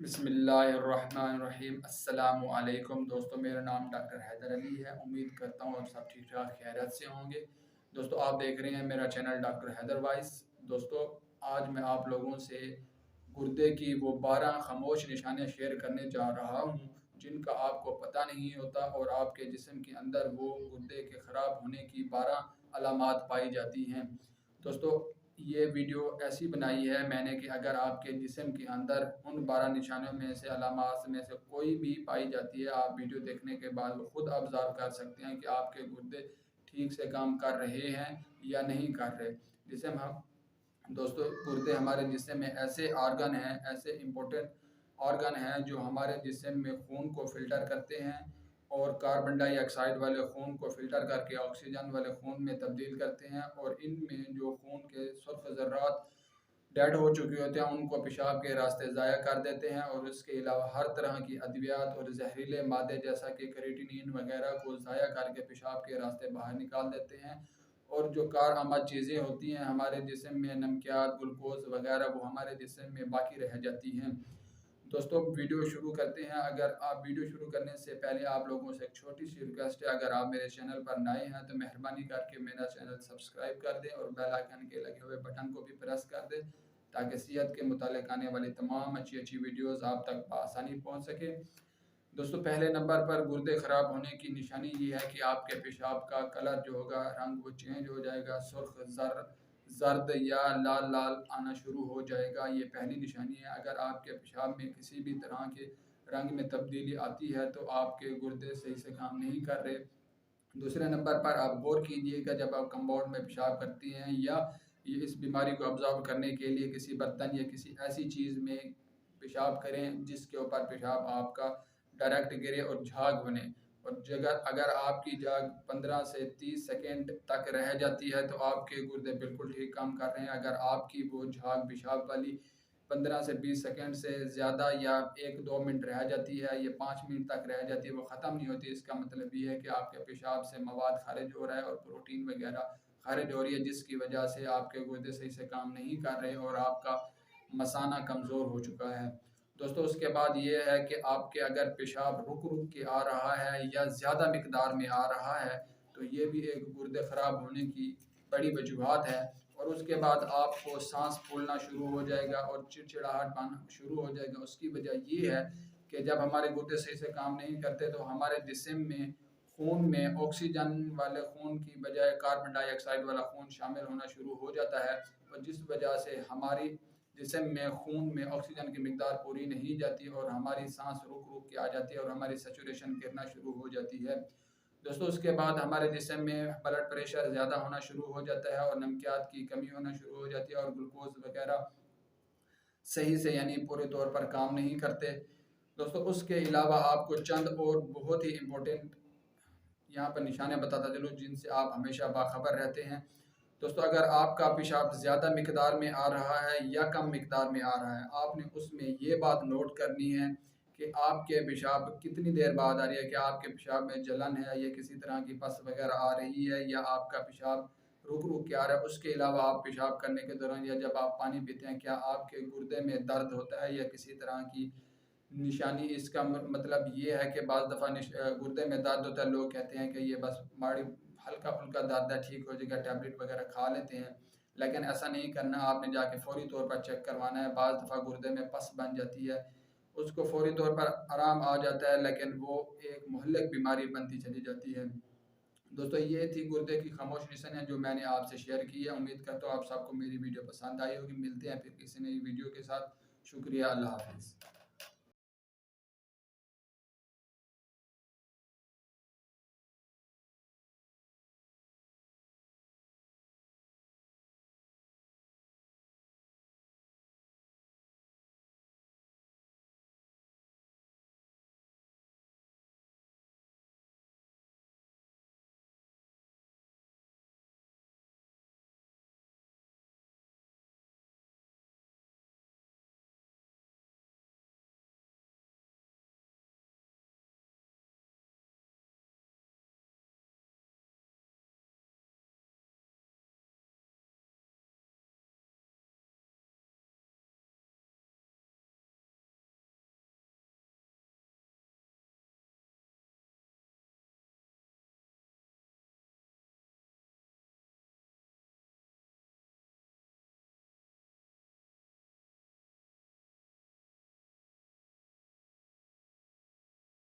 बिस्मिल्लाहिर्रहमानिर्रहीम। अस्सलामु अलैकुम दोस्तों, मेरा नाम डॉक्टर हैदर अली है। उम्मीद करता हूँ आप सब ठीक ठाक खैरियत से होंगे। दोस्तों, आप देख रहे हैं मेरा चैनल डॉक्टर हैदर वाइस। दोस्तों, आज मैं आप लोगों से गुर्दे की वो 12 खामोश निशानियाँ शेयर करने जा रहा हूँ जिनका आपको पता नहीं होता और आपके जिस्म के अंदर वो गुर्दे के ख़राब होने की 12 अलामात पाई जाती हैं। दोस्तों, ये वीडियो ऐसी बनाई है मैंने कि अगर आपके जिस्म के अंदर उन 12 निशानों में से अलामात में से कोई भी पाई जाती है, आप वीडियो देखने के बाद खुद ऑब्ज़र्व कर सकते हैं कि आपके गुर्दे ठीक से काम कर रहे हैं या नहीं कर रहे। जिसम हम दोस्तों, गुर्दे हमारे जिस्म में ऐसे ऑर्गन हैं, ऐसे इम्पोर्टेंट ऑर्गन हैं जो हमारे जिस्म में खून को फ़िल्टर करते हैं और कार्बन डाइऑक्साइड वाले खून को फ़िल्टर करके ऑक्सीजन वाले खून में तब्दील करते हैं। और इनमें जो खून के सुर्ख ज़र्रात डेड हो चुके होते हैं उनको पेशाब के रास्ते ज़ाया कर देते हैं और इसके अलावा हर तरह की अद्वियात और जहरीले मादे जैसा कि क्रिएटिनिन वगैरह को ज़ाया करके पेशाब के रास्ते बाहर निकाल देते हैं। और जो कारआमद चीज़ें होती हैं हमारे जिस्म में, नमकियात, ग्लूकोज वगैरह, वो हमारे जिस्म में बाकी रह जाती हैं। दोस्तों, वीडियो शुरू करते हैं। अगर आप वीडियो शुरू करने से पहले आप लोगों से एक छोटी सी रिक्वेस्ट है, अगर आप मेरे चैनल पर नए हैं तो मेहरबानी करके मेरा चैनल सब्सक्राइब कर दें और बेल आइकन के लगे हुए बटन को भी प्रेस कर दें ताकि सेहत के मुतालिक आने वाली तमाम अच्छी अच्छी वीडियोज़ आप तक आसानी पहुँच सके। दोस्तों, पहले नंबर पर गुर्दे ख़राब होने की निशानी ये है कि आपके पेशाब का कलर जो होगा, रंग, वो चेंज हो जाएगा, सुर्ख जर्द या लाल लाल आना शुरू हो जाएगा। ये पहली निशानी है। अगर आपके पेशाब में किसी भी तरह के रंग में तब्दीली आती है तो आपके गुर्दे सही से काम नहीं कर रहे। दूसरे नंबर पर आप गौर कीजिएगा, जब आप कंपाउंड में पेशाब करती हैं या ये इस बीमारी को ऑब्ज़र्व करने के लिए किसी बर्तन या किसी ऐसी चीज़ में पेशाब करें जिसके ऊपर पेशाब आपका डायरेक्ट गिरे और झाग बने। और जगह अगर आपकी झाग 15 से 30 सेकेंड तक रह जाती है तो आपके गुर्दे बिल्कुल ठीक काम कर रहे हैं। अगर आपकी वो झाग पेशाब वाली 15 से 20 सेकेंड से ज़्यादा या 1-2 मिनट रह जाती है, ये 5 मिनट तक रह जाती है, वो ख़त्म नहीं होती, इसका मतलब ये है कि आपके पेशाब से मवाद खारिज हो रहा है और प्रोटीन वगैरह खारिज हो रही है, जिसकी वजह से आपके गुर्दे सही से काम नहीं कर रहे और आपका मसाना कमज़ोर हो चुका है। दोस्तों, उसके बाद ये है कि आपके अगर पेशाब रुक रुक के आ रहा है या ज़्यादा मिकदार में आ रहा है तो ये भी एक गुर्दे ख़राब होने की बड़ी वजूहात है। और उसके बाद आपको सांस फूलना शुरू हो जाएगा और चिड़चिड़ाहट आना शुरू हो जाएगा। उसकी वजह ये है कि जब हमारे गुर्दे सही से काम नहीं करते तो हमारे जिस्म में खून में ऑक्सीजन वाले खून की बजाय कार्बन डाइऑक्साइड वाला खून शामिल होना शुरू हो जाता है और जिस वजह से हमारी जिस्म में खून में ऑक्सीजन की मिकदार पूरी नहीं जाती और हमारी सांस रुक रुक के आ जाती है और हमारी सैचुरेशन गिरना शुरू हो जाती है। दोस्तों, उसके बाद हमारे जिस्म में ब्लड प्रेशर ज़्यादा होना शुरू हो जाता है और नमकियात की कमी होना शुरू हो जाती है और ग्लूकोज वगैरह सही से यानी पूरे तौर पर काम नहीं करते। दोस्तों, उसके अलावा आपको चंद और बहुत ही इम्पोर्टेंट यहाँ पर निशानियाँ बताता चलूँ जिनसे आप हमेशा बाखबर रहते हैं। दोस्तों, अगर आपका पेशाब ज़्यादा मिकदार में आ रहा है या कम मिकदार में आ रहा है, आपने उसमें ये बात नोट करनी है कि आपके पेशाब कितनी देर बाद आ रही है। क्या आपके पेशाब में जलन है या किसी तरह की पस वगैरह आ रही है या आपका पेशाब रुक रुक के आ रहा है। उसके अलावा आप पेशाब करने के दौरान या जब आप पानी पीते हैं, क्या आपके गुर्दे में दर्द होता है या किसी तरह की निशानी। इसका मतलब ये है कि बाज़ दफ़ा गुर्दे में दर्द होता है, लोग कहते हैं कि ये बस माड़ी हल्का फुल्का दर्द है, ठीक हो जाएगा, टैबलेट वगैरह खा लेते हैं, लेकिन ऐसा नहीं करना। आपने जाके फ़ौरी तौर पर चेक करवाना है। बाज़ दफ़ा गुर्दे में पस बन जाती है, उसको फ़ौरी तौर पर आराम आ जाता है लेकिन वो एक मुहल्लिक बीमारी बनती चली जाती है। दोस्तों, ये थी गुर्दे की खामोश निशानियाँ जो मैंने आपसे शेयर की है। उम्मीद करता हूँ आप सबको मेरी वीडियो पसंद आई होगी। मिलते हैं फिर किसी नई वीडियो के साथ। शुक्रिया, अल्लाह हाफ़िज़।